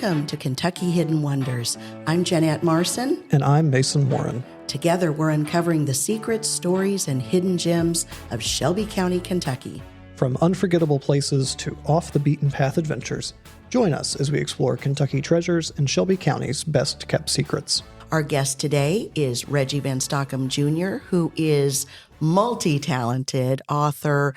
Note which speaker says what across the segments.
Speaker 1: Welcome to Kentucky Hidden Wonders. I'm Jeanette Marson.
Speaker 2: And I'm Mason Warren.
Speaker 1: Together, we're uncovering the secrets, stories, and hidden gems of Shelby County, Kentucky.
Speaker 2: From unforgettable places to off-the-beaten-path adventures, join us as we explore Kentucky treasures and Shelby County's best-kept secrets.
Speaker 1: Our guest today is Reggie Van Stockum Jr., who is multi-talented author,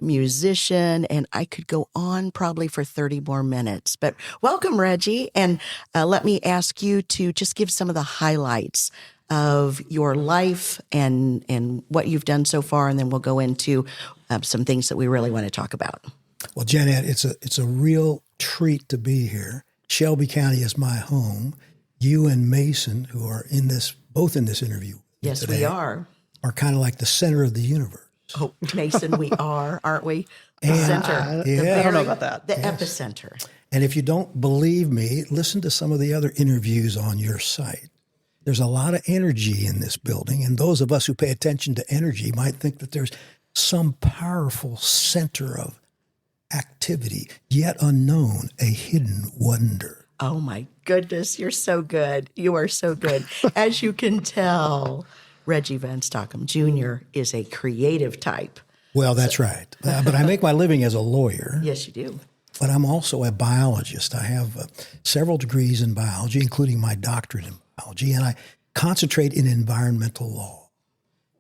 Speaker 1: musician, and I could go on probably for 30 more minutes. But welcome, Reggie, and let me ask you to just give some of the highlights of your life and what you've done so far, and then we'll go into some things that we really want to talk about.
Speaker 3: Well, Janet, it's a real treat to be here. Shelby County is my home. You and Mason, who are both in this interview,
Speaker 1: yes,
Speaker 3: today,
Speaker 1: we are
Speaker 3: kind of like the center of the universe.
Speaker 1: Oh, Mason, we are, aren't we? The
Speaker 3: And,
Speaker 1: center.
Speaker 3: yeah.
Speaker 2: I don't know about that.
Speaker 1: The
Speaker 3: Yes.
Speaker 1: epicenter.
Speaker 3: And if you don't believe me, listen to some of the other interviews on your site. There's a lot of energy in this building, and those of us who pay attention to energy might think that there's some powerful center of activity, yet unknown, a hidden wonder.
Speaker 1: Oh, my goodness. You're so good. You are so good. As you can tell, Reggie Van Stockum Jr. is a creative type.
Speaker 3: Well, that's right. But I make my living as a lawyer.
Speaker 1: Yes, you do.
Speaker 3: But I'm also a biologist. I have several degrees in biology, including my doctorate in biology, and I concentrate in environmental law.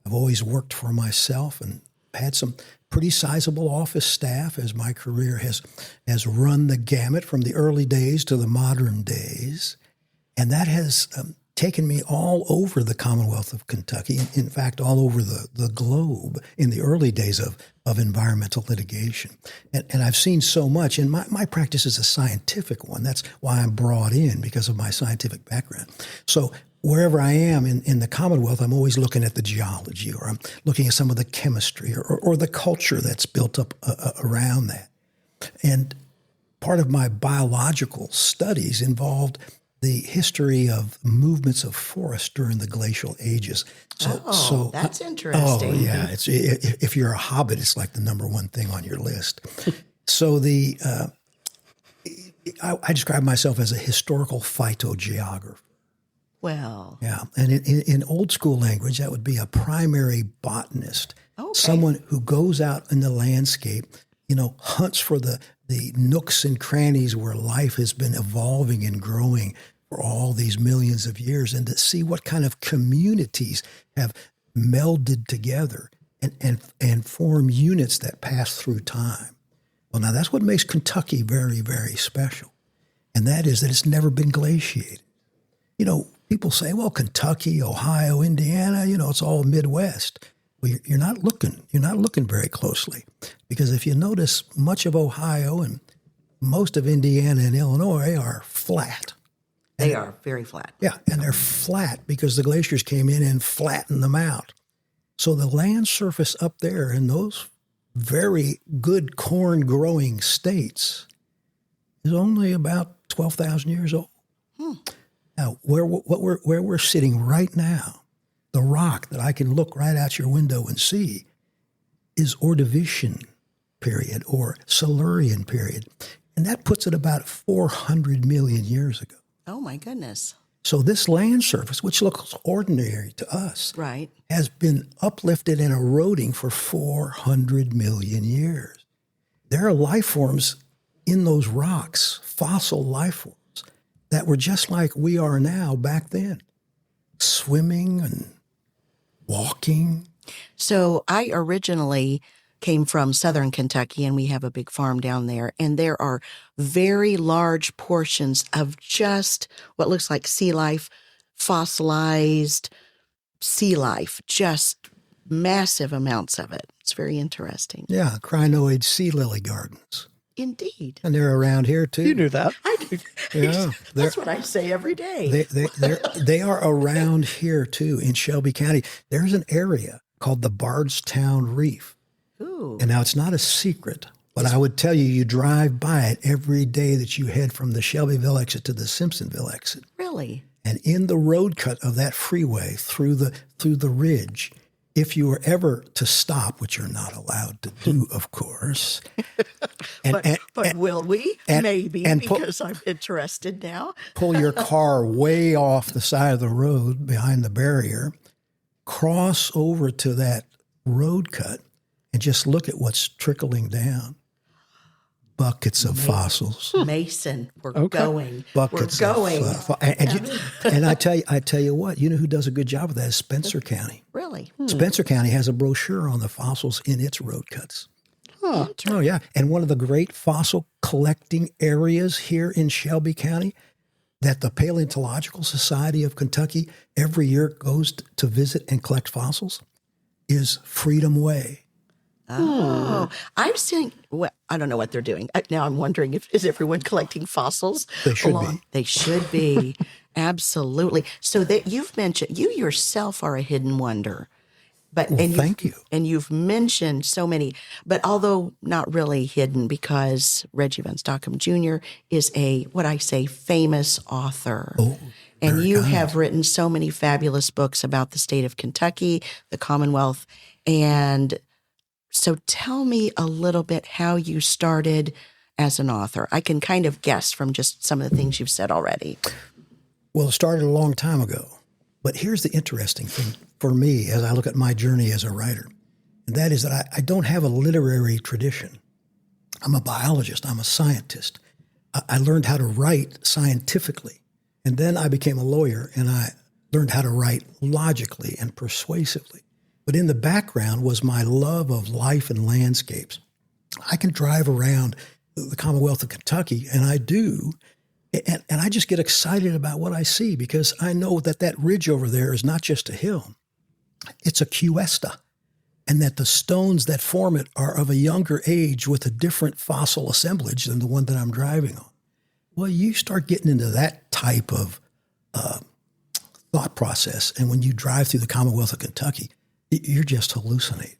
Speaker 3: I've always worked for myself and had some pretty sizable office staff as my career has run the gamut from the early days to the modern days. And that has taken me all over the Commonwealth of Kentucky, in fact, all over the globe in the early days of environmental litigation. And I've seen so much, and my practice is a scientific one. That's why I'm brought in, because of my scientific background. So wherever I am in the Commonwealth, I'm always looking at the geology, or I'm looking at some of the chemistry or the culture that's built up around that. And part of my biological studies involved the history of movements of forests during the glacial ages. So
Speaker 1: that's interesting.
Speaker 3: Oh, yeah. If you're a hobbit, it's like the number one thing on your list. So I describe myself as a historical phytogeographer.
Speaker 1: Well.
Speaker 3: Yeah. And in old school language, that would be a primary botanist, someone who goes out in the landscape, hunts for the nooks and crannies where life has been evolving and growing for all these millions of years, and to see what kind of communities have melded together and form units that pass through time. Well, now that's what makes Kentucky very, very special. And that is that it's never been glaciated. People say, well, Kentucky, Ohio, Indiana, it's all Midwest. Well, you're not looking very closely, because if you notice, much of Ohio and most of Indiana and Illinois are flat.
Speaker 1: They are very flat.
Speaker 3: Yeah, and they're flat because the glaciers came in and flattened them out. So the land surface up there in those very good corn-growing states is only about 12,000 years old. Now, where we're sitting right now, the rock that I can look right out your window and see is Ordovician period or Silurian period. And that puts it about 400 million years ago.
Speaker 1: Oh, my goodness.
Speaker 3: So this land surface, which looks ordinary to us,
Speaker 1: Right.
Speaker 3: has been uplifted and eroding for 400 million years. There are life forms in those rocks, fossil life forms, that were just like we are now back then, swimming and walking.
Speaker 1: So I originally came from southern Kentucky, and we have a big farm down there, and there are very large portions of just what looks like sea life, fossilized sea life, just massive amounts of it. It's very interesting.
Speaker 3: Yeah, crinoid sea lily gardens.
Speaker 1: Indeed.
Speaker 3: And they're around here too.
Speaker 2: You knew that.
Speaker 3: Yeah,
Speaker 1: That's what I say every day.
Speaker 3: they are around here too in Shelby County. There's an area called the Bardstown Reef.
Speaker 1: Ooh.
Speaker 3: And now it's not a secret, but I would tell you, you drive by it every day that you head from the Shelbyville exit to the Simpsonville exit.
Speaker 1: Really?
Speaker 3: And in the road cut of that freeway through the ridge if you were ever to stop, which you're not allowed to do, of course.
Speaker 1: But will we? Maybe, because I'm interested now.
Speaker 3: Pull your car way off the side of the road behind the barrier, cross over to that road cut, and just look at what's trickling down. Buckets of fossils.
Speaker 1: Mason, we're going.
Speaker 3: Buckets
Speaker 1: we're going.
Speaker 3: And I tell you what, you know who does a good job of that is Spencer County.
Speaker 1: Really?
Speaker 3: Spencer County has a brochure on the fossils in its road cuts. Huh. Oh, yeah. And one of the great fossil collecting areas here in Shelby County that the Paleontological Society of Kentucky every year goes to visit and collect fossils is Freedom Way.
Speaker 1: Oh, I'm seeing. Well, I don't know what they're doing now. I'm wondering is everyone collecting fossils?
Speaker 3: They should be.
Speaker 1: They should be. Absolutely. So that you've mentioned you yourself are a hidden wonder, but
Speaker 3: thank you.
Speaker 1: And you've mentioned so many, but although not really hidden, because Reggie Van Stockum Jr. is a famous author.
Speaker 3: Oh.
Speaker 1: And you have written so many fabulous books about the state of Kentucky, the Commonwealth, and so tell me a little bit how you started as an author. I can kind of guess from just some of the things you've said already.
Speaker 3: Well, it started a long time ago. But here's the interesting thing for me as I look at my journey as a writer, and that is that I don't have a literary tradition. I'm a biologist. I'm a scientist. I learned how to write scientifically. And then I became a lawyer, and I learned how to write logically and persuasively. But in the background was my love of life and landscapes. I can drive around the Commonwealth of Kentucky, and I do, and I just get excited about what I see because I know that ridge over there is not just a hill. It's a cuesta, and that the stones that form it are of a younger age with a different fossil assemblage than the one that I'm driving on. Well, you start getting into that type of thought process, and when you drive through the Commonwealth of Kentucky, you're just hallucinating.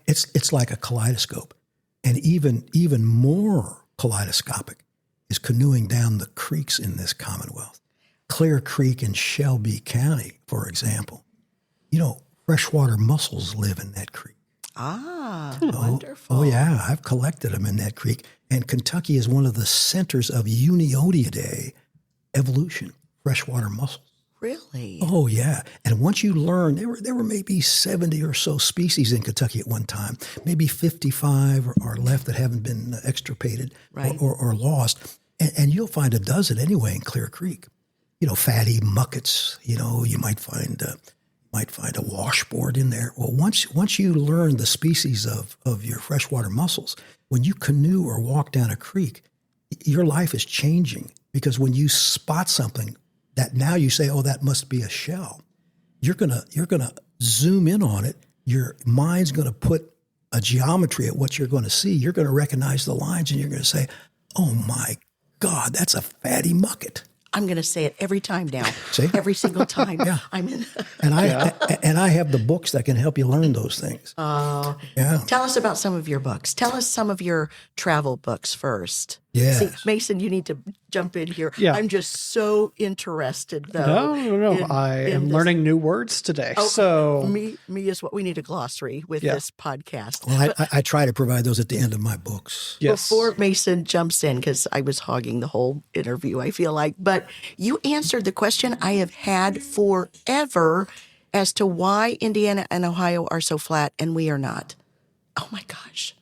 Speaker 3: It's like a kaleidoscope. And even more kaleidoscopic is canoeing down the creeks in this Commonwealth. Clear Creek in Shelby County, for example. You know, freshwater mussels live in that creek.
Speaker 1: Wonderful.
Speaker 3: Oh, yeah. I've collected them in that creek. And Kentucky is one of the centers of Unionidae evolution, freshwater mussels.
Speaker 1: Really?
Speaker 3: Oh, yeah. And once you learn, there were maybe 70 or so species in Kentucky at one time, maybe 55 are left that haven't been extirpated or lost. And you'll find a dozen anyway in Clear Creek. You know, fatty muckets, you know, you might find a washboard in there. Well, once you learn the species of your freshwater mussels, when you canoe or walk down a creek, your life is changing because when you spot something that now you say, oh, that must be a shell, you're gonna zoom in on it. Your mind's gonna put a geometry at what you're going to see. You're going to recognize the lines, and you're going to say, "Oh my God, that's a fatty mucket."
Speaker 1: I'm going to say it every time now.
Speaker 3: See?
Speaker 1: Every single time.
Speaker 3: Yeah.
Speaker 1: I'm in.
Speaker 3: And I have the books that can help you learn those things. Yeah.
Speaker 1: Tell us about some of your books. Tell us some of your travel books first.
Speaker 3: Yes.
Speaker 1: See, Mason, you need to jump in here.
Speaker 2: Yeah.
Speaker 1: I'm just so interested, though.
Speaker 2: No. I am learning new words today.
Speaker 1: Oh,
Speaker 2: so
Speaker 1: me is what we need a glossary with this podcast.
Speaker 3: Well, I try to provide those at the end of my books.
Speaker 2: yes.
Speaker 1: Before Mason jumps in, because I was hogging the whole interview, I feel like, but you answered the question I have had forever as to why Indiana and Ohio are so flat and we are not. Oh my gosh.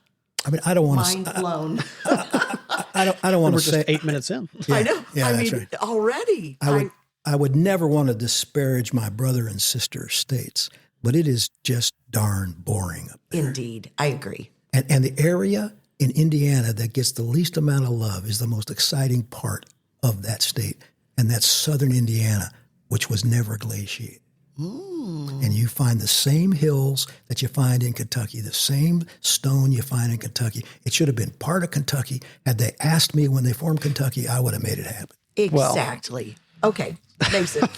Speaker 3: I mean, I don't want
Speaker 1: Mind
Speaker 3: to.
Speaker 1: blown.
Speaker 3: I don't want
Speaker 2: We're
Speaker 3: to
Speaker 2: just
Speaker 3: say
Speaker 2: 8 minutes in.
Speaker 3: Yeah,
Speaker 1: I know.
Speaker 3: Yeah,
Speaker 1: I
Speaker 3: that's
Speaker 1: mean,
Speaker 3: right.
Speaker 1: already.
Speaker 3: I would never want to disparage my brother and sister states, but it is just darn boring up there.
Speaker 1: Indeed. I agree.
Speaker 3: And the area in Indiana that gets the least amount of love is the most exciting part of that state, and that's southern Indiana, which was never glaciated. And you find the same hills that you find in Kentucky, the same stone you find in Kentucky. It should have been part of Kentucky. Had they asked me when they formed Kentucky, I would have made it happen.
Speaker 1: Exactly. Okay. Mason.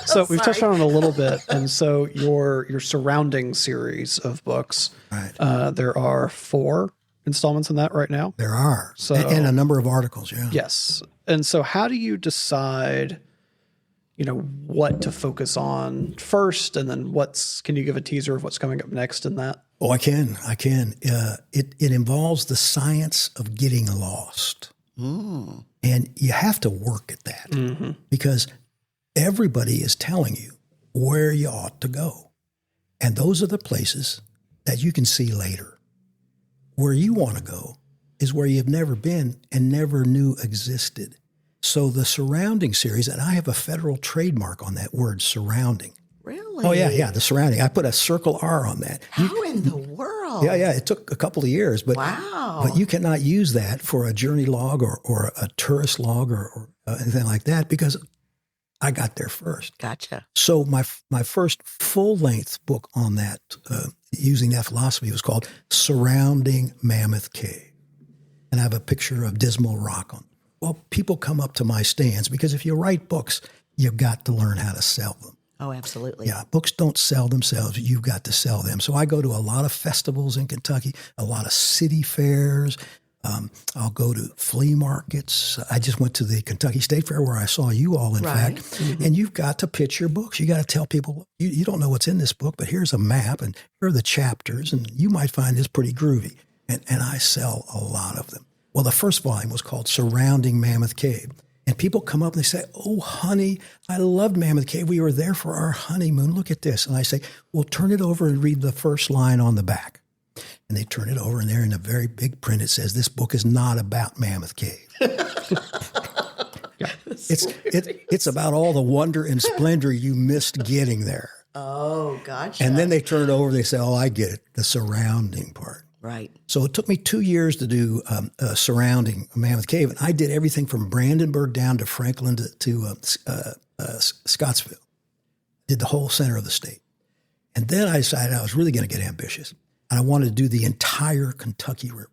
Speaker 2: So we've touched on it a little bit, and so your surrounding series of books,
Speaker 3: Right.
Speaker 2: there are 4 installments in that right now.
Speaker 3: There are.
Speaker 2: So-
Speaker 3: and a number of articles, yeah.
Speaker 2: Yes. And so how do you decide what to focus on first, and then can you give a teaser of what's coming up next in that?
Speaker 3: Oh, I can. It involves the science of getting lost. And you have to work at that because everybody is telling you where you ought to go. And those are the places that you can see later. Where you want to go is where you've never been and never knew existed. So the surrounding series, and I have a federal trademark on that word, surrounding.
Speaker 1: Really?
Speaker 3: Oh, yeah, the surrounding. I put a circle R on that.
Speaker 1: How in the world?
Speaker 3: Yeah, it took a couple of years. But,
Speaker 1: wow.
Speaker 3: But you cannot use that for a journey log or a tourist log or anything like that because I got there first.
Speaker 1: Gotcha.
Speaker 3: So my first full-length book on that, using that philosophy, was called Surrounding Mammoth Cave. And I have a picture of Dismal Rock on it. Well, people come up to my stands because if you write books, you've got to learn how to sell them.
Speaker 1: Oh, absolutely.
Speaker 3: Yeah, books don't sell themselves. You've got to sell them. So I go to a lot of festivals in Kentucky, a lot of city fairs. I'll go to flea markets. I just went to the Kentucky State Fair where I saw you all, in fact. Mm-hmm. And you've got to pitch your books. You got to tell people, you don't know what's in this book, but here's a map and here are the chapters, and you might find this pretty groovy. And I sell a lot of them. Well, the first volume was called Surrounding Mammoth Cave. And people come up and they say, oh, honey, I loved Mammoth Cave. We were there for our honeymoon. Look at this. And I say, well, turn it over and read the first line on the back. And they turn it over, and there in a very big print, it says, this book is not about Mammoth Cave. It's about all the wonder and splendor you missed getting there.
Speaker 1: Oh, gotcha.
Speaker 3: And then they turn it over, they say, oh, I get it, the surrounding part.
Speaker 1: Right. So
Speaker 3: it took me 2 years to do Surrounding Mammoth Cave. And I did everything from Brandenburg down to Franklin to Scottsville. Did the whole center of the state. And then I decided I was really going to get ambitious. And I wanted to do the entire Kentucky River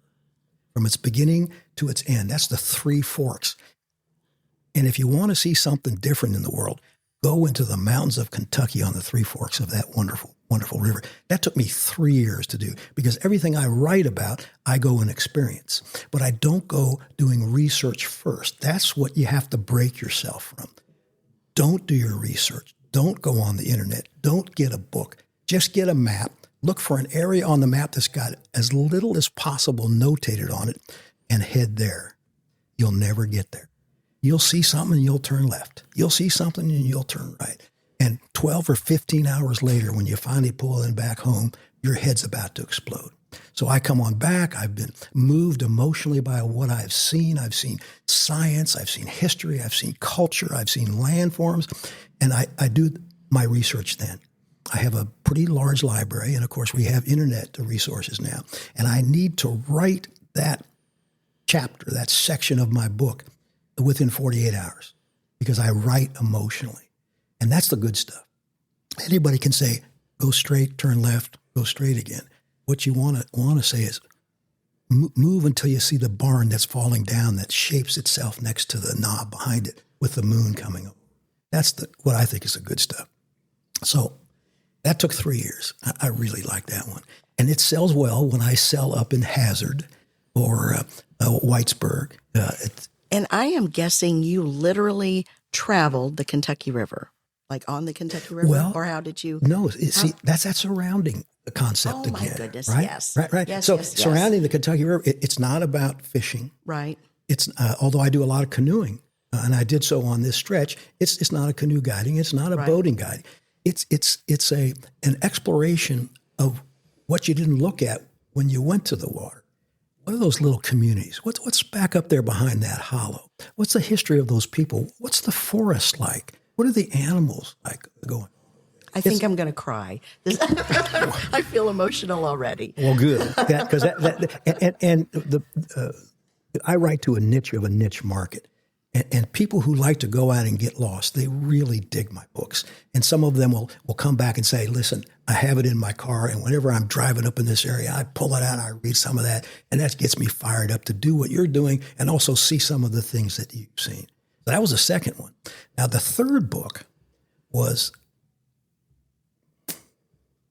Speaker 3: from its beginning to its end. That's the Three Forks. And if you want to see something different in the world, go into the mountains of Kentucky on the Three Forks of that wonderful, wonderful river. That took me 3 years to do because everything I write about, I go and experience. But I don't go doing research first. That's what you have to break yourself from. Don't do your research. Don't go on the internet. Don't get a book. Just get a map. Look for an area on the map that's got as little as possible notated on it and head there. You'll never get there. You'll see something and you'll turn left. You'll see something and you'll turn right. And 12 or 15 hours later, when you finally pull in back home, your head's about to explode. So I come on back. I've been moved emotionally by what I've seen. I've seen science. I've seen history. I've seen culture. I've seen landforms. And I do my research then. I have a pretty large library. And of course, we have internet resources now. And I need to write that chapter, that section of my book within 48 hours because I write emotionally. And that's the good stuff. Anybody can say, go straight, turn left, go straight again. What you want to say is move until you see the barn that's falling down that shapes itself next to the knob behind it with the moon coming up. That's what I think is the good stuff. So that took 3 years. I really like that one. And it sells well when I sell up in Hazard or Whitesburg.
Speaker 1: And I am guessing you literally traveled the Kentucky River, like on the Kentucky River?
Speaker 3: Well,
Speaker 1: or how did you?
Speaker 3: No, see, that's that surrounding concept again.
Speaker 1: Oh, my goodness,
Speaker 3: right?
Speaker 1: yes.
Speaker 3: Right.
Speaker 1: Yes,
Speaker 3: so
Speaker 1: yes.
Speaker 3: surrounding the Kentucky River, it's not about fishing.
Speaker 1: Right.
Speaker 3: It's although I do a lot of canoeing, and I did so on this stretch, it's not a canoe guiding. It's not a boating guiding. It's an exploration of what you didn't look at when you went to the water. What are those little communities? What's back up there behind that hollow? What's the history of those people? What's the forest like? What are the animals like going?
Speaker 1: I think I'm going to cry. I feel emotional already.
Speaker 3: Well, good, because I write to a niche of a niche market. And people who like to go out and get lost, they really dig my books. And some of them will come back and say, listen, I have it in my car, and whenever I'm driving up in this area, I pull it out and I read some of that, and that gets me fired up to do what you're doing and also see some of the things that you've seen. So that was the second one. Now, the third book was,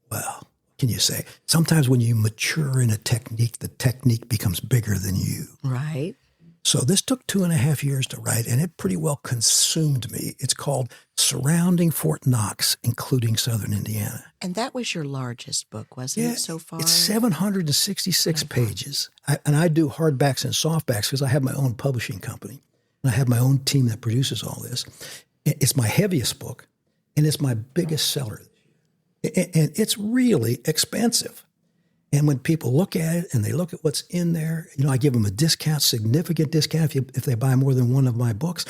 Speaker 3: well, what can you say? Sometimes when you mature in a technique, the technique becomes bigger than you.
Speaker 1: Right.
Speaker 3: So this took 2.5 years to write, and it pretty well consumed me. It's called Surrounding Fort Knox, Including Southern Indiana.
Speaker 1: And that was your largest book, wasn't it, so far?
Speaker 3: It's 766 pages. I do hardbacks and softbacks because I have my own publishing company. And I have my own team that produces all this. It's my heaviest book, and it's my biggest seller. And it's really expensive. And when people look at it and they look at what's in there, I give them a discount, significant discount if they buy more than one of my books.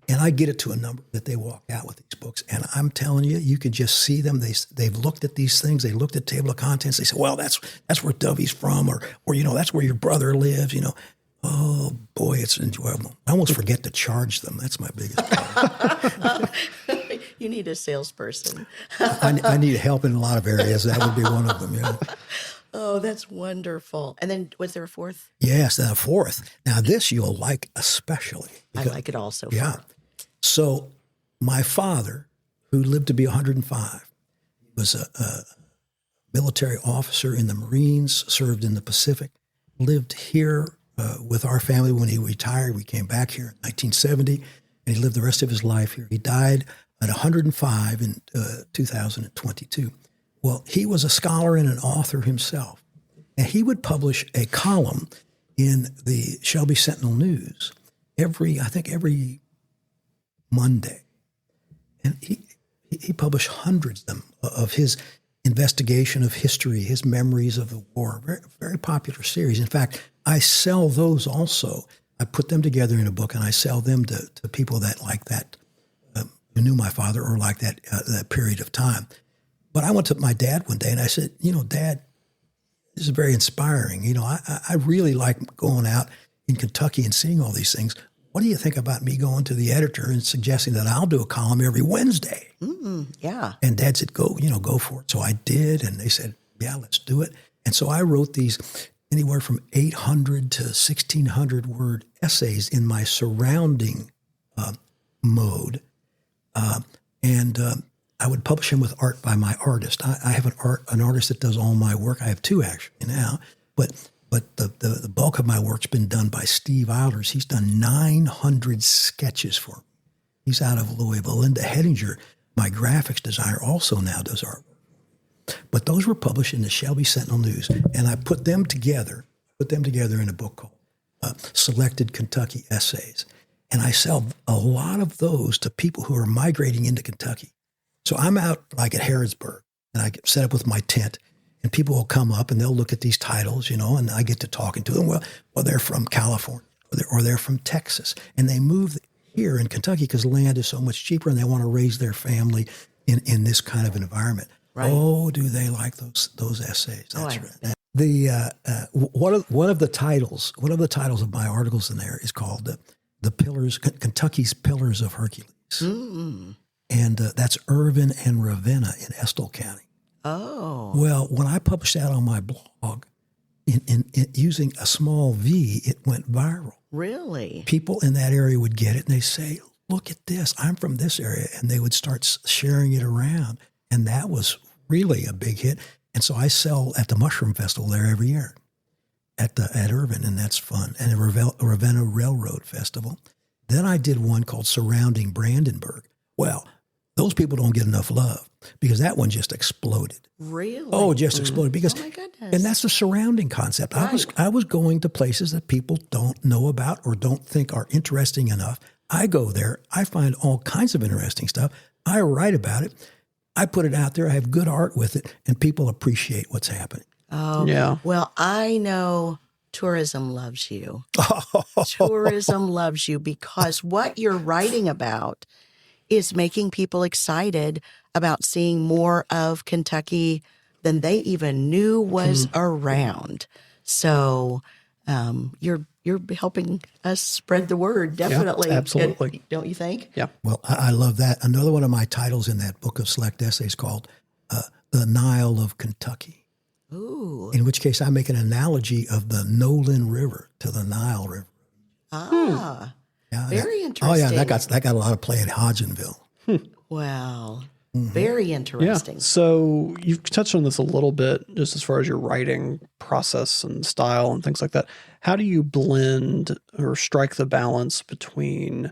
Speaker 3: And I get it to a number that they walk out with these books. And I'm telling you, you can just see them. They've looked at these things. They looked at table of contents. They say, well, that's where Dovey's from, or that's where your brother lives, Oh, boy, it's enjoyable. I almost forget to charge them. That's my biggest problem.
Speaker 1: You need a salesperson.
Speaker 3: I need help in a lot of areas. That would be one of them,
Speaker 1: Oh, that's wonderful. And then was there a fourth?
Speaker 3: Yes, the fourth. Now, this you'll like especially.
Speaker 1: I like it also.
Speaker 3: Yeah. So my father, who lived to be 105, was a military officer in the Marines, served in the Pacific, lived here with our family when he retired. We came back here in 1970, and he lived the rest of his life here. He died at 105 in 2022. Well, he was a scholar and an author himself, and he would publish a column in the Shelby Sentinel News every Monday. And he published hundreds of them of his investigation of history, his memories of the war. Very, very popular series. In fact, I sell those also. I put them together in a book, and I sell them to people that like that, who knew my father or like that period of time. But I went to my dad one day, and I said, Dad, this is very inspiring. I really like going out in Kentucky and seeing all these things. What do you think about me going to the editor and suggesting that I'll do a column every Wednesday?
Speaker 1: Yeah.
Speaker 3: And Dad said, go for it. So I did, and they said, yeah, let's do it. And so I wrote these anywhere from 800 to 1,600 word essays in my surrounding mode. And I would publish them with art by my artist. I have an artist that does all my work. I have two actually now, but the bulk of my work's been done by Steve Eilers. He's done 900 sketches for me. He's out of Louisville. Linda Hettinger, my graphics designer, also now does art. But those were published in the Shelby Sentinel News, and I put them together in a book called Selected Kentucky Essays. And I sell a lot of those to people who are migrating into Kentucky. So I'm out like at Harrodsburg, and I get set up with my tent, and people will come up and they'll look at these titles, and I get to talking to them. Well, they're from California or they're from Texas, and they move here in Kentucky because land is so much cheaper, and they want to raise their family in this kind of environment.
Speaker 1: Right.
Speaker 3: Oh, do they like those essays? That's right.
Speaker 1: Bet.
Speaker 3: One of the titles of my articles in there is called the Pillars, Kentucky's Pillars of Hercules.
Speaker 1: Mm.
Speaker 3: And that's Irvin and Ravenna in Estill County.
Speaker 1: Oh.
Speaker 3: Well, when I published that on my blog, in using a small V, it went viral.
Speaker 1: Really?
Speaker 3: People in that area would get it, and they say, look at this, I'm from this area. And they would start sharing it around. And that was really a big hit. And so I sell at the Mushroom Festival there every year at Irvin, and that's fun. And the Ravenna Railroad Festival. Then I did one called Surrounding Brandenburg. Well, those people don't get enough love because that one just exploded.
Speaker 1: Really?
Speaker 3: Oh, it just exploded because,
Speaker 1: oh my goodness.
Speaker 3: And that's the surrounding concept.
Speaker 1: Right.
Speaker 3: I was going to places that people don't know about or don't think are interesting enough. I go there. I find all kinds of interesting stuff. I write about it. I put it out there. I have good art with it, and people appreciate what's happening.
Speaker 1: Oh,
Speaker 2: yeah.
Speaker 1: Well, I know tourism loves you. Tourism loves you because what you're writing about is making people excited about seeing more of Kentucky than they even knew was around. So you're helping us spread the word, definitely.
Speaker 2: Yeah, absolutely.
Speaker 1: Don't you think?
Speaker 2: Yeah.
Speaker 3: Well, I love that. Another one of my titles in that book of select essays called The Nile of Kentucky.
Speaker 1: Ooh.
Speaker 3: In which case I make an analogy of the Nolan River to the Nile River.
Speaker 1: Ah,
Speaker 3: Yeah,
Speaker 1: very
Speaker 3: Oh
Speaker 1: interesting.
Speaker 3: yeah, that got a lot of play in Hodgenville.
Speaker 1: Wow. Very interesting.
Speaker 2: Yeah. So you've touched on this a little bit, just as far as your writing process and style and things like that. How do you blend or strike the balance between,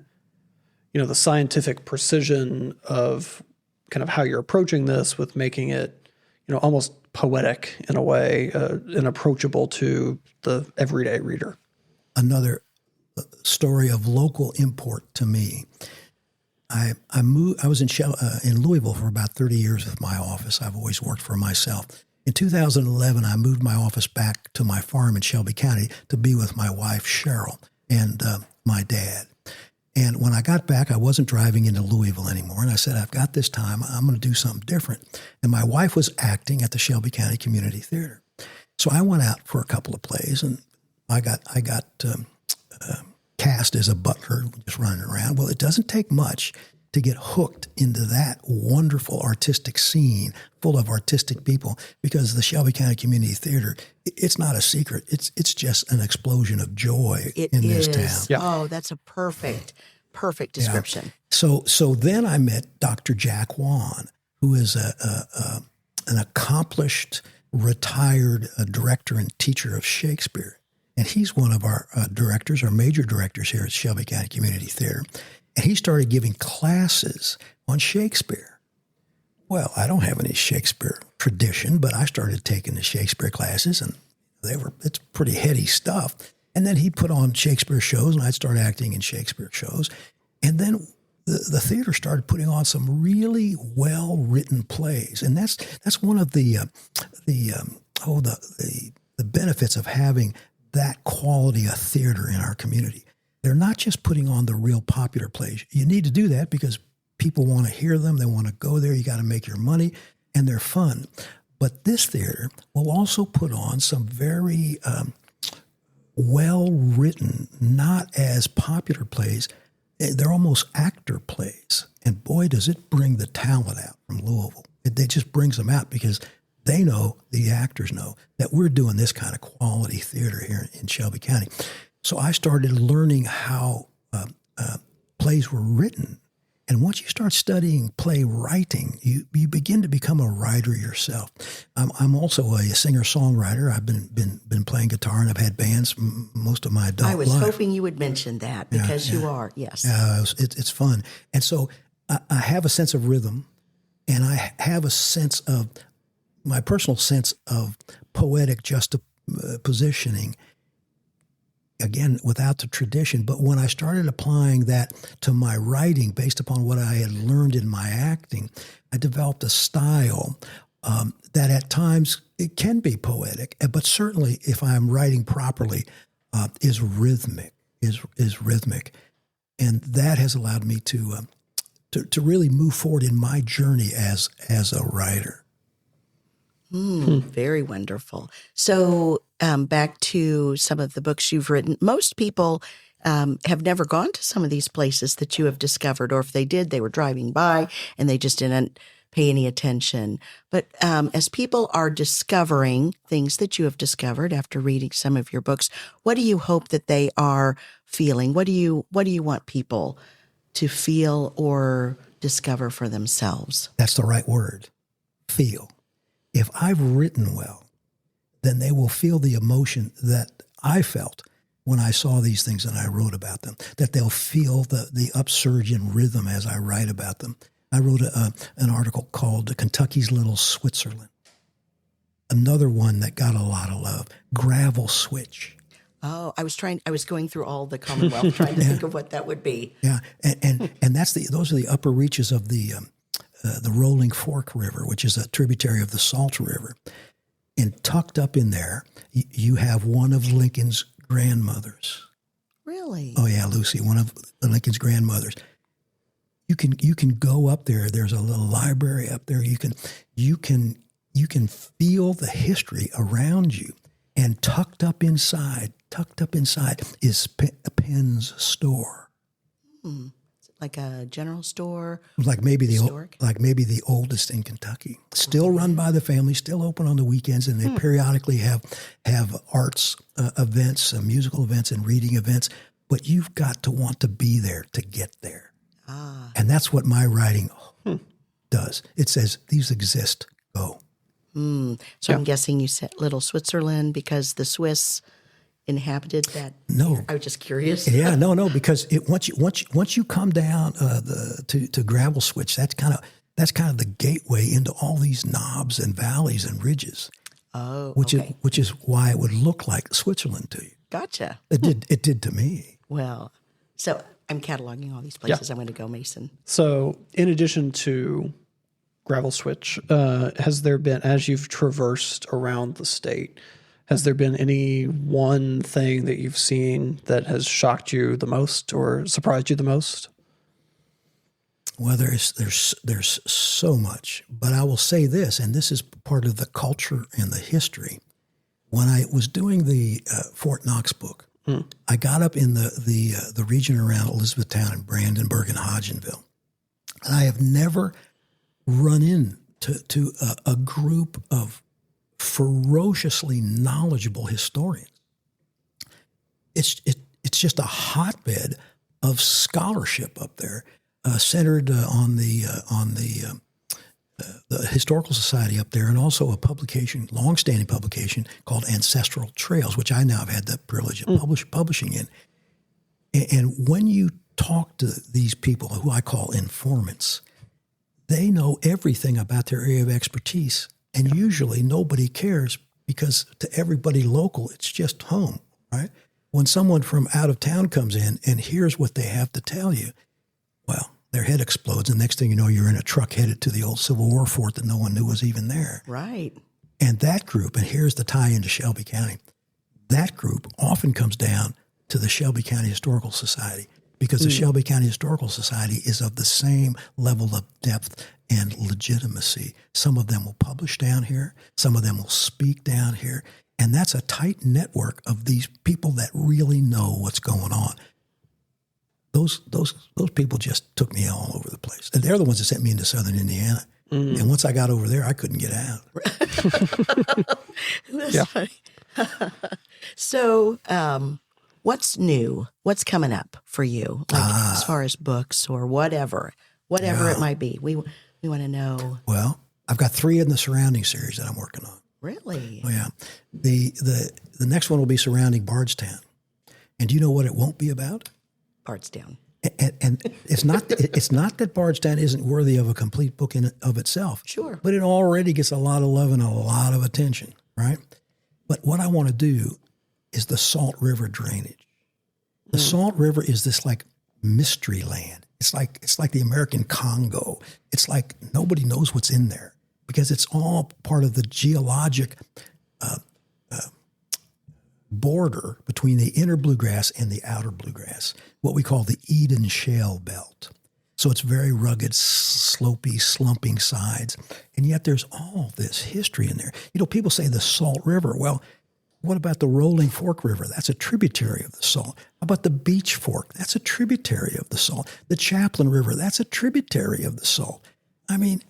Speaker 2: the scientific precision of kind of how you're approaching this with making it, almost poetic in a way, and approachable to the everyday reader?
Speaker 3: Another story of local import to me. I was in Louisville for about 30 years with my office. I've always worked for myself. In 2011, I moved my office back to my farm in Shelby County to be with my wife, Cheryl, and my dad. And when I got back, I wasn't driving into Louisville anymore. And I said, I've got this time. I'm going to do something different. And my wife was acting at the Shelby County Community Theater. So I went out for a couple of plays, and I got cast as a butler, just running around. Well, it doesn't take much to get hooked into that wonderful artistic scene full of artistic people, because the Shelby County Community Theater, it's not a secret. It's just an explosion of joy in this town.
Speaker 1: Yeah. Oh, that's a perfect description.
Speaker 3: Yeah. So then I met Dr. Jack Wan, who is an accomplished, retired director and teacher of Shakespeare. And he's one of our directors, our major directors here at Shelby County Community Theater. And he started giving classes on Shakespeare. Well, I don't have any Shakespeare tradition, but I started taking the Shakespeare classes, and it's pretty heady stuff. And then he put on Shakespeare shows, and I'd start acting in Shakespeare shows. And then the theater started putting on some really well-written plays. And that's one of the benefits of having that quality of theater in our community. They're not just putting on the real popular plays. You need to do that because people want to hear them. They want to go there. You got to make your money, and they're fun. But this theater will also put on some very well-written, not as popular plays. They're almost actor plays. And boy, does it bring the talent out from Louisville. It just brings them out because they know, the actors know, that we're doing this kind of quality theater here in Shelby County. So I started learning how plays were written. And once you start studying playwriting, you begin to become a writer yourself. I'm also a singer-songwriter. I've been playing guitar, and I've had bands most of my adult life.
Speaker 1: I was hoping you would mention that because you are, yes.
Speaker 3: Yeah, it's fun. And so I have a sense of rhythm, and I have a sense of, my personal sense of poetic juxtapositioning, again, without the tradition. But when I started applying that to my writing based upon what I had learned in my acting, I developed a style that at times it can be poetic, but certainly if I'm writing properly, is rhythmic. And that has allowed me to really move forward in my journey as a writer.
Speaker 1: Very wonderful. So back to some of the books you've written. Most people have never gone to some of these places that you have discovered, or if they did, they were driving by and they just didn't pay any attention. But as people are discovering things that you have discovered after reading some of your books, what do you hope that they are feeling? What do you want people to feel or discover for themselves?
Speaker 3: That's the right word, feel. If I've written well, then they will feel the emotion that I felt when I saw these things and I wrote about them, that they'll feel the upsurge in rhythm as I write about them. I wrote an article called Kentucky's Little Switzerland. Another one that got a lot of love, Gravel Switch.
Speaker 1: Oh, I was going through all the Commonwealth trying to think of what that would be.
Speaker 3: Yeah, and those are the upper reaches of the Rolling Fork River, which is a tributary of the Salt River. And tucked up in there, you have one of Lincoln's grandmothers.
Speaker 1: Really?
Speaker 3: Oh yeah, Lucy, one of Lincoln's grandmothers. You can go up there. There's a little library up there. You can feel the history around you. And tucked up inside is Penn's store.
Speaker 1: Like a general store,
Speaker 3: like maybe the oldest in Kentucky. Still run by the family, still open on the weekends, and they periodically have arts events, musical events, and reading events. But you've got to want to be there to get there, and that's what my writing does. It says, these exist, go.
Speaker 1: So I'm guessing you said little Switzerland because the Swiss inhabited that.
Speaker 3: No.
Speaker 1: I was just curious.
Speaker 3: Yeah, no, because once you come down to Gravel Switch, that's kind of the gateway into all these knobs and valleys and ridges.
Speaker 1: Oh,
Speaker 3: which
Speaker 1: okay.
Speaker 3: is why it would look like Switzerland to you.
Speaker 1: Gotcha.
Speaker 3: It did to me.
Speaker 1: Well, so I'm cataloging all these places I'm going to go, Mason.
Speaker 2: So in addition to Gravel Switch, has there been, as you've traversed around the state, has there been any one thing that you've seen that has shocked you the most or surprised you the most?
Speaker 3: Well, there's so much, but I will say this, and this is part of the culture and the history. When I was doing the Fort Knox book, I got up in the region around Elizabethtown and Brandenburg and Hodgenville, and I have never run into a group of ferociously knowledgeable historians. It's just a hotbed of scholarship up there, centered on the Historical Society up there, and also a publication, long-standing publication called Ancestral Trails, which I now have had the privilege of publishing in. And when you talk to these people who I call informants, they know everything about their area of expertise. And usually nobody cares because to everybody local, it's just home, right? When someone from out of town comes in and hears what they have to tell you, well, their head explodes. And next thing you know, you're in a truck headed to the old Civil War fort that no one knew was even there.
Speaker 1: Right.
Speaker 3: And that group, and here's the tie into Shelby County, that group often comes down to the Shelby County Historical Society because the Shelby County Historical Society is of the same level of depth and legitimacy. Some of them will publish down here. Some of them will speak down here. And that's a tight network of these people that really know what's going on. Those people just took me all over the place. And they're the ones that sent me into southern Indiana. And once I got over there, I couldn't get out.
Speaker 1: That's funny. So, what's new? What's coming up for you? Like as far as books or whatever it might be. We want to know.
Speaker 3: Well, I've got 3 in the surrounding series that I'm working on.
Speaker 1: Really?
Speaker 3: Oh, yeah. The next one will be surrounding Bardstown. And do you know what it won't be about?
Speaker 1: Bardstown.
Speaker 3: And it's not that Bardstown isn't worthy of a complete book in of itself.
Speaker 1: Sure.
Speaker 3: But it already gets a lot of love and a lot of attention, right? But what I want to do is the Salt River drainage. The Salt River is this like mystery land. It's like the American Congo. It's like nobody knows what's in there because it's all part of the geologic border between the inner bluegrass and the outer bluegrass, what we call the Eden Shale Belt. So it's very rugged, slopey, slumping sides. And yet there's all this history in there. You know, people say the Salt River. Well, what about the Rolling Fork River? That's a tributary of the Salt. How about the Beach Fork? That's a tributary of the Salt. The Chaplain River, that's a tributary of the Salt. I mean,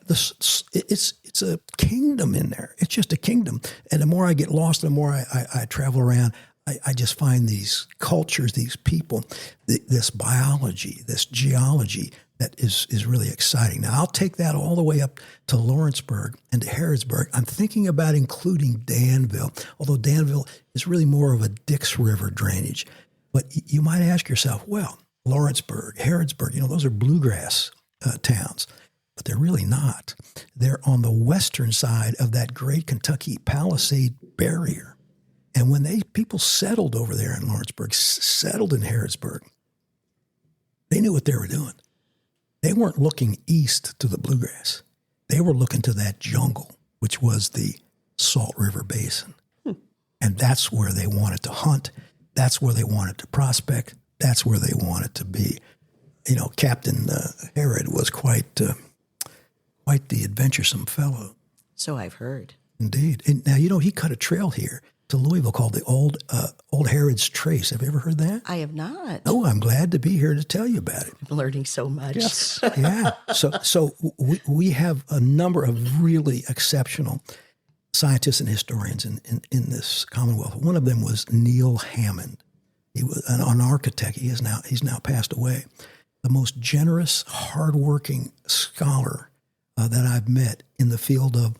Speaker 3: it's a kingdom in there. It's just a kingdom. And the more I get lost, the more I travel around, I just find these cultures, these people, this biology, this geology that is really exciting. Now, I'll take that all the way up to Lawrenceburg and to Harrodsburg. I'm thinking about including Danville, although Danville is really more of a Dix River drainage. But you might ask yourself, well, Lawrenceburg, Harrodsburg, those are bluegrass towns. But they're really not. They're on the western side of that great Kentucky Palisade barrier. And when people settled over there in Lawrenceburg, settled in Harrodsburg, they knew what they were doing. They weren't looking east to the bluegrass. They were looking to that jungle, which was the Salt River Basin. And that's where they wanted to hunt. That's where they wanted to prospect. That's where they wanted to be. Captain Harrod was quite the adventuresome fellow.
Speaker 1: So I've heard.
Speaker 3: Indeed. And now, he cut a trail here to Louisville called the Old Harrod's Trace. Have you ever heard that?
Speaker 1: I have not.
Speaker 3: Oh, I'm glad to be here to tell you about it.
Speaker 1: I'm learning so much.
Speaker 2: Yes.
Speaker 3: Yeah. So we have a number of really exceptional scientists and historians in this Commonwealth. One of them was Neil Hammond. He was an architect. He's now passed away. The most generous, hardworking scholar that I've met in the field of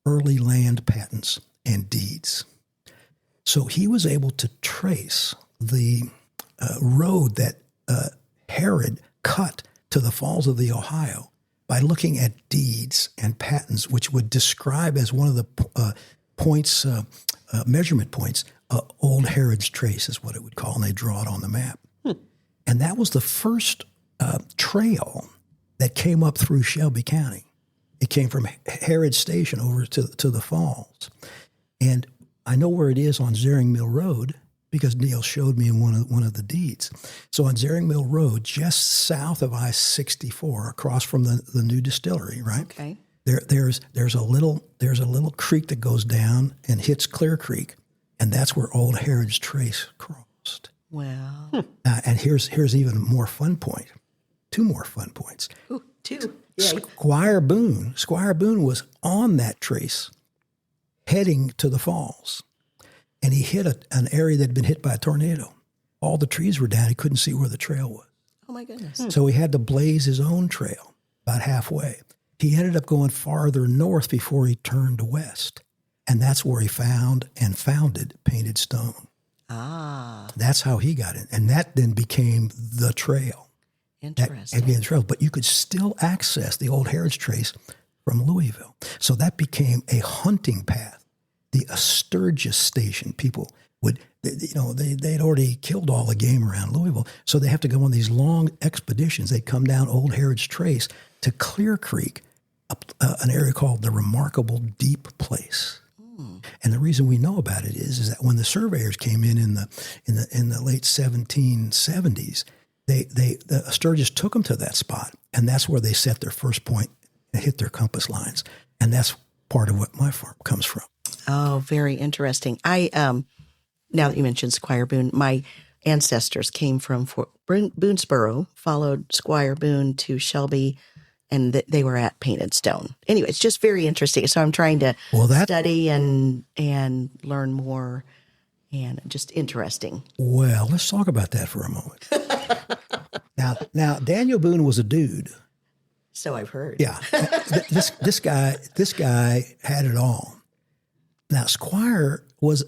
Speaker 3: early land patents and deeds. So he was able to trace the road that Harrod cut to the falls of the Ohio by looking at deeds and patents, which would describe as one of the points, measurement points, Old Harrod's Trace is what it would call, and they draw it on the map. And that was the first trail that came up through Shelby County. It came from Harrod Station over to the falls. And I know where it is on Zering Mill Road because Neil showed me in one of the deeds. So on Zering Mill Road, just south of I-64, across from the new distillery, right?
Speaker 1: Okay.
Speaker 3: There's a little creek that goes down and hits Clear Creek, and that's where Old Harrod's Trace crossed.
Speaker 1: Well.
Speaker 3: And here's even more fun point. Two more fun points.
Speaker 1: Ooh, two. Yay.
Speaker 3: Squire Boone was on that trace heading to the falls, and he hit an area that had been hit by a tornado. All the trees were down. He couldn't see where the trail was.
Speaker 1: Oh, my goodness.
Speaker 3: So he had to blaze his own trail about halfway. He ended up going farther north before he turned west, and that's where he found and founded Painted Stone.
Speaker 1: Ah.
Speaker 3: That's how he got it, and that then became the trail.
Speaker 1: Interesting.
Speaker 3: But you could still access the Old Harrod's Trace from Louisville. So that became a hunting path. The Sturgis Station people they'd already killed all the game around Louisville, so they have to go on these long expeditions. They'd come down Old Harrod's Trace to Clear Creek, up an area called the Remarkable Deep Place. And the reason we know about it is that when the surveyors came in the late 1770s, the Sturgis took them to that spot, and that's where they set their first point and hit their compass lines. And that's part of what my farm comes from.
Speaker 1: Oh, very interesting. I now that you mentioned Squire Boone, my ancestors came from Fort Boonesboro, followed Squire Boone to Shelby, and they were at Painted Stone. Anyway, it's just very interesting. So I'm trying to study and learn more, and just interesting.
Speaker 3: Well, let's talk about that for a moment. Now, Daniel Boone was a dude.
Speaker 1: So I've heard.
Speaker 3: Yeah, this guy had it all. Now, Squire was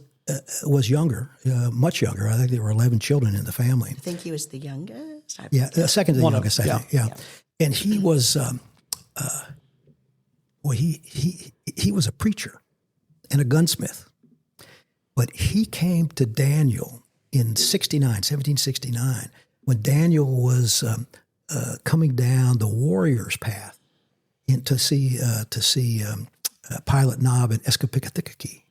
Speaker 3: younger, much younger. I think there were 11 children in the family.
Speaker 1: I think he was the youngest.
Speaker 3: Second to the youngest, I think. Yeah. And he was, he was a preacher and a gunsmith. But he came to Daniel in 1769, when Daniel was coming down the warrior's path to see Pilot Knob and Escapicathicky.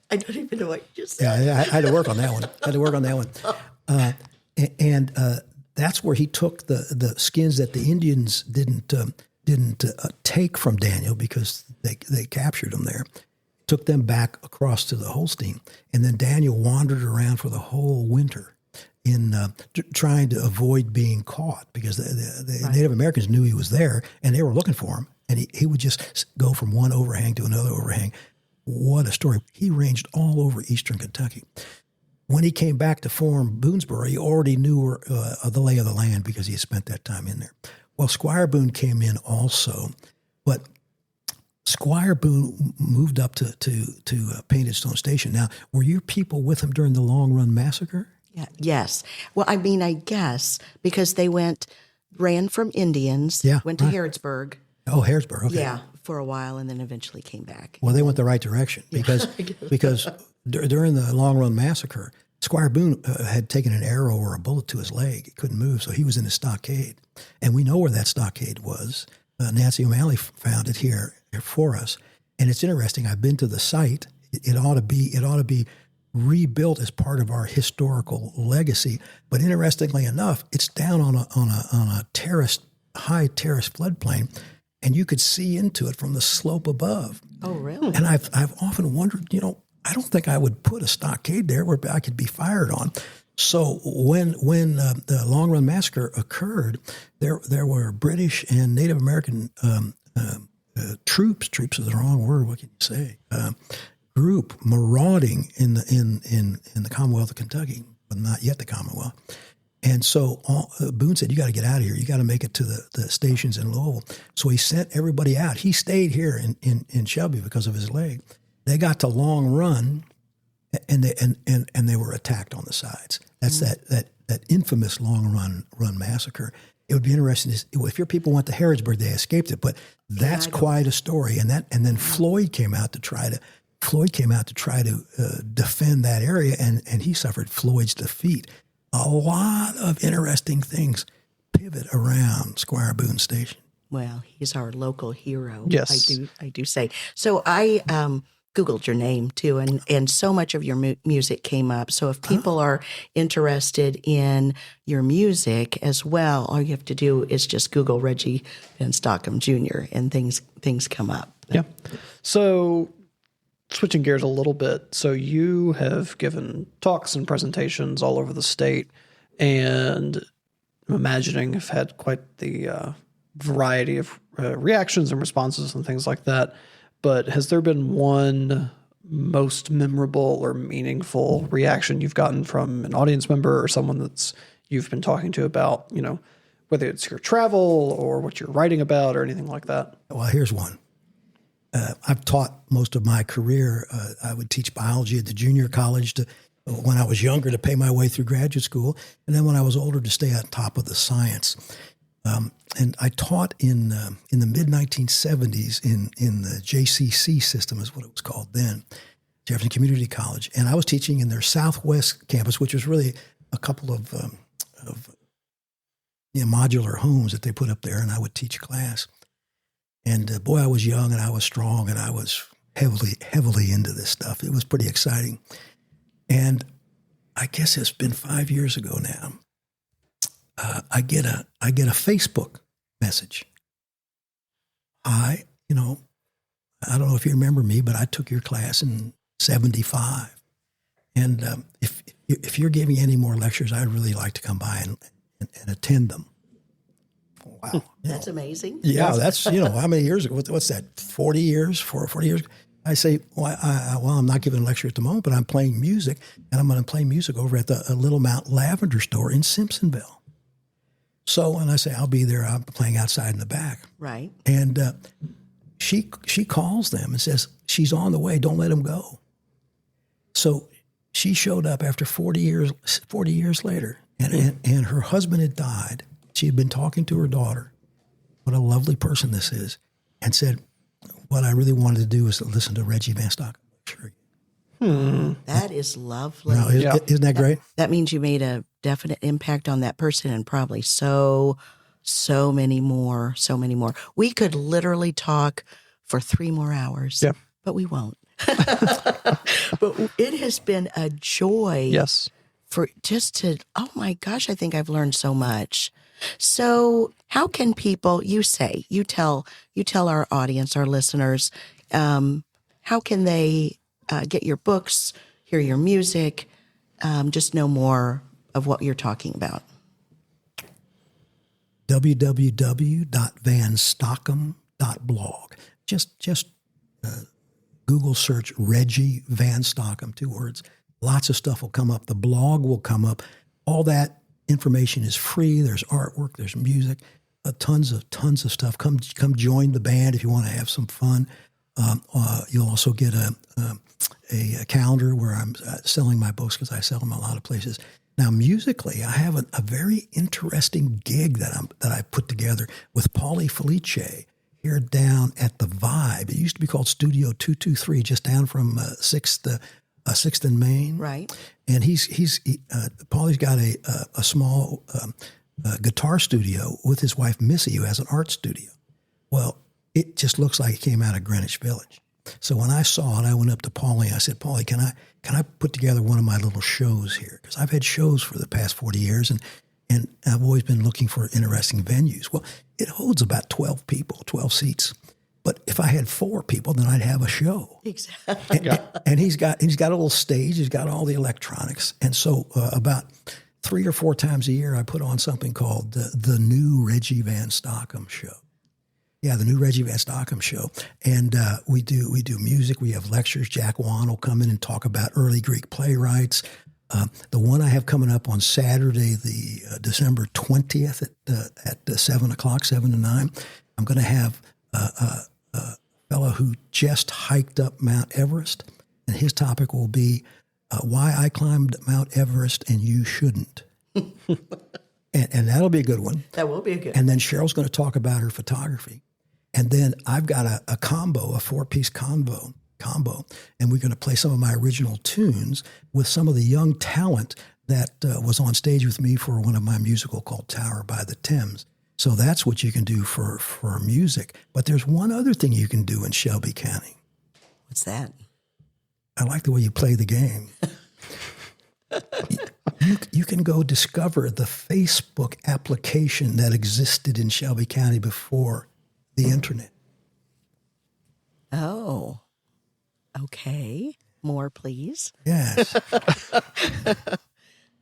Speaker 1: I don't even know what you just said.
Speaker 3: Yeah, I had to work on that one. And that's where he took the skins that the Indians didn't take from Daniel because they captured them there. Took them back across to the Holstein, and then Daniel wandered around for the whole winter in trying to avoid being caught because the Native Americans knew he was there, and they were looking for him. And he would just go from one overhang to another overhang. What a story. He ranged all over eastern Kentucky. When he came back to form Boonesboro, he already knew the lay of the land because he had spent that time in there. Well, Squire Boone came in also, but Squire Boone moved up to Painted Stone Station. Now, were your people with him during the Long Run Massacre?
Speaker 1: Yeah. Yes. Well, I mean, I guess because they ran from Indians, went to Harrodsburg.
Speaker 3: Oh, Harrodsburg. Okay.
Speaker 1: Yeah, for a while, and then eventually came back.
Speaker 3: Well, they went the right direction because during the Long Run Massacre, Squire Boone had taken an arrow or a bullet to his leg. He couldn't move, so he was in a stockade. And we know where that stockade was. Nancy O'Malley found it here for us. And it's interesting. I've been to the site. It ought to be rebuilt as part of our historical legacy. But interestingly enough, it's down on a terraced, high terrace floodplain, and you could see into it from the slope above.
Speaker 1: Oh, really?
Speaker 3: And I've often wondered, I don't think I would put a stockade there where I could be fired on. So when the Long Run Massacre occurred, there were British and Native American troops is the wrong word. What can you say? Group marauding in the Commonwealth of Kentucky, but not yet the Commonwealth. And so Boone said, you got to get out of here. You got to make it to the stations in Louisville. So he sent everybody out. He stayed here in Shelby because of his leg. They got to Long Run, and they were attacked on the sides. That's that infamous Long Run massacre. It would be interesting if your people went to Harrodsburg, they escaped it. But that's quite a story. And then Floyd came out to try to defend that area, and he suffered Floyd's defeat. A lot of interesting things pivot around Squire Boone Station.
Speaker 1: Well, he's our local hero.
Speaker 2: Yes.
Speaker 1: I do say. So I Googled your name too, and so much of your music came up. So if people are interested in your music as well, all you have to do is just Google Reggie Van Stockum Jr. and things come up.
Speaker 2: Yeah. So switching gears a little bit. So you have given talks and presentations all over the state, and I'm imagining have had quite the variety of reactions and responses and things like that. But has there been one most memorable or meaningful reaction you've gotten from an audience member or someone that's you've been talking to about, whether it's your travel or what you're writing about or anything like that?
Speaker 3: Well, here's one. I've taught most of my career. I would teach biology at the junior college when I was younger to pay my way through graduate school, and then when I was older to stay on top of the science. And I taught in the mid-1970s in the JCC system is what it was called then, Jefferson Community College. And I was teaching in their Southwest campus, which was really a couple of modular homes that they put up there, and I would teach class. And boy, I was young and I was strong and I was heavily into this stuff. It was pretty exciting. And I guess it's been 5 years ago now. I get a Facebook message. I don't know if you remember me, but I took your class in 1975. And if you're giving any more lectures, I'd really like to come by and attend them. Wow.
Speaker 1: That's amazing.
Speaker 3: Yeah, that's, how many years ago? What's that, 40 years? 40 years? I say, I'm not giving a lecture at the moment, but I'm playing music, and I'm going to play music over at the Little Mount Lavender store in Simpsonville. So, and I say, I'll be there. I'm playing outside in the back.
Speaker 1: Right.
Speaker 3: And she calls them and says, she's on the way. Don't let him go. So she showed up after 40 years later, and her husband had died. She had been talking to her daughter, what a lovely person this is, and said, what I really wanted to do is to listen to Reggie Van Stockum. Sure.
Speaker 1: That is lovely.
Speaker 3: No, isn't that great?
Speaker 1: That means you made a definite impact on that person, and probably so many more. We could literally talk for 3 more hours, but we won't. But it has been a joy.
Speaker 2: Yes.
Speaker 1: Oh my gosh, I think I've learned so much. So how can people, you tell our audience, our listeners, how can they get your books, hear your music, just know more of what you're talking about?
Speaker 3: www.vanstockum.blog. Just Google search Reggie Van Stockum, 2 words. Lots of stuff will come up. The blog will come up. All that information is free. There's artwork. There's music. Tons of stuff. Come join the band if you want to have some fun. You'll also get a calendar where I'm selling my books because I sell them a lot of places. Now, musically, I have a very interesting gig that I put together with Paulie Felice here down at the Vibe. It used to be called Studio 223, just down from 6th and Main.
Speaker 1: Right.
Speaker 3: And Paulie's got a small guitar studio with his wife Missy, who has an art studio. Well, it just looks like it came out of Greenwich Village. So when I saw it, I went up to Paulie. I said, Paulie, can I put together one of my little shows here? Because I've had shows for the past 40 years, and I've always been looking for interesting venues. Well, it holds about 12 people, 12 seats. But if I had 4 people, then I'd have a show.
Speaker 1: Exactly.
Speaker 3: And he's got a little stage. He's got all the electronics. And so about 3 or 4 times a year, I put on something called the New Reggie Van Stockum Show. Yeah, the New Reggie Van Stockum Show. And we do music. We have lectures. Jack Wan will come in and talk about early Greek playwrights. The one I have coming up on Saturday, the December 20th at 7 o'clock, 7 to 9, I'm going to have a fellow who just hiked up Mount Everest, and his topic will be why I climbed Mount Everest and you shouldn't. and that'll be a good one.
Speaker 1: That will be a good one.
Speaker 3: And then Cheryl's going to talk about her photography. And then I've got a combo, a 4-piece combo, and we're going to play some of my original tunes with some of the young talent that was on stage with me for one of my musical called Tower by the Thames. So that's what you can do for music. But there's one other thing you can do in Shelby County.
Speaker 1: What's that?
Speaker 3: I like the way you play the game. You can go discover the Facebook application that existed in Shelby County before the internet.
Speaker 1: Oh, okay. More, please.
Speaker 3: Yes.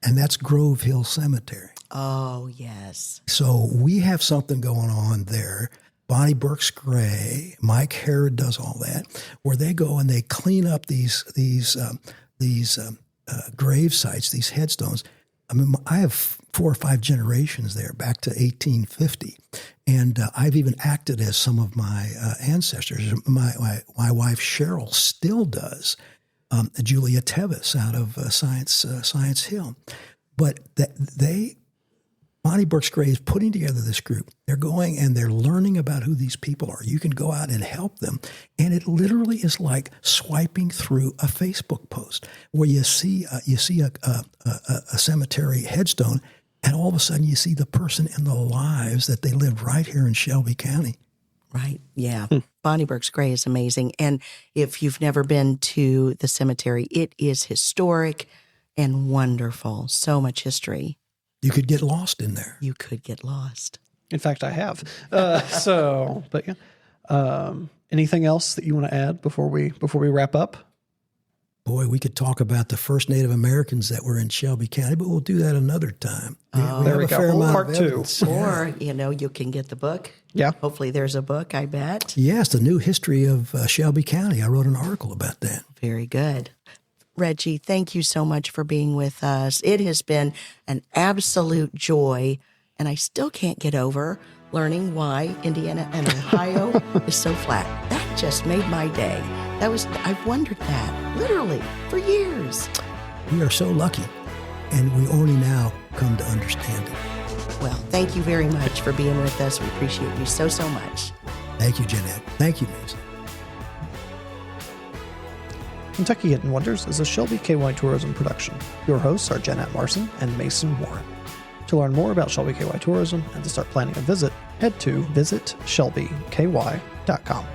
Speaker 3: And that's Grove Hill Cemetery.
Speaker 1: Oh, yes.
Speaker 3: So we have something going on there. Bonnie Burks Gray, Mike Harrod does all that, where they go and they clean up these grave sites, these headstones. I mean, I have 4 or 5 generations there, back to 1850, and I've even acted as some of my ancestors. My wife Cheryl still does. Julia Tevis out of Science Hill, but Bonnie Burks Gray is putting together this group. They're going and they're learning about who these people are. You can go out and help them. And it literally is like swiping through a Facebook post where you see a cemetery headstone, and all of a sudden you see the person and the lives that they lived right here in Shelby County.
Speaker 1: Right. Yeah. Bonnie Burks Gray is amazing. And if you've never been to the cemetery, it is historic and wonderful. So much history.
Speaker 3: You could get lost in there.
Speaker 1: You could get lost.
Speaker 2: In fact, I have. But yeah. Anything else that you want to add before we wrap up?
Speaker 3: Boy, we could talk about the first Native Americans that were in Shelby County, but we'll do that another time.
Speaker 2: There we go. Part 2.
Speaker 1: Or, you can get the book.
Speaker 2: Yeah.
Speaker 1: Hopefully there's a book, I bet.
Speaker 3: Yes, the new history of Shelby County. I wrote an article about that.
Speaker 1: Very good. Reggie, thank you so much for being with us. It has been an absolute joy, and I still can't get over learning why Indiana and Ohio is so flat. That just made my day. I've wondered that, literally, for years.
Speaker 3: We are so lucky, and we only now come to understand it.
Speaker 1: Well, thank you very much for being with us. We appreciate you so, so much.
Speaker 3: Thank you, Jeanette. Thank you, Mason.
Speaker 2: Kentucky Hidden Wonders is a Shelby KY Tourism production. Your hosts are Jeanette Marson and Mason Warren. To learn more about Shelby KY Tourism and to start planning a visit, head to visitshelbyky.com.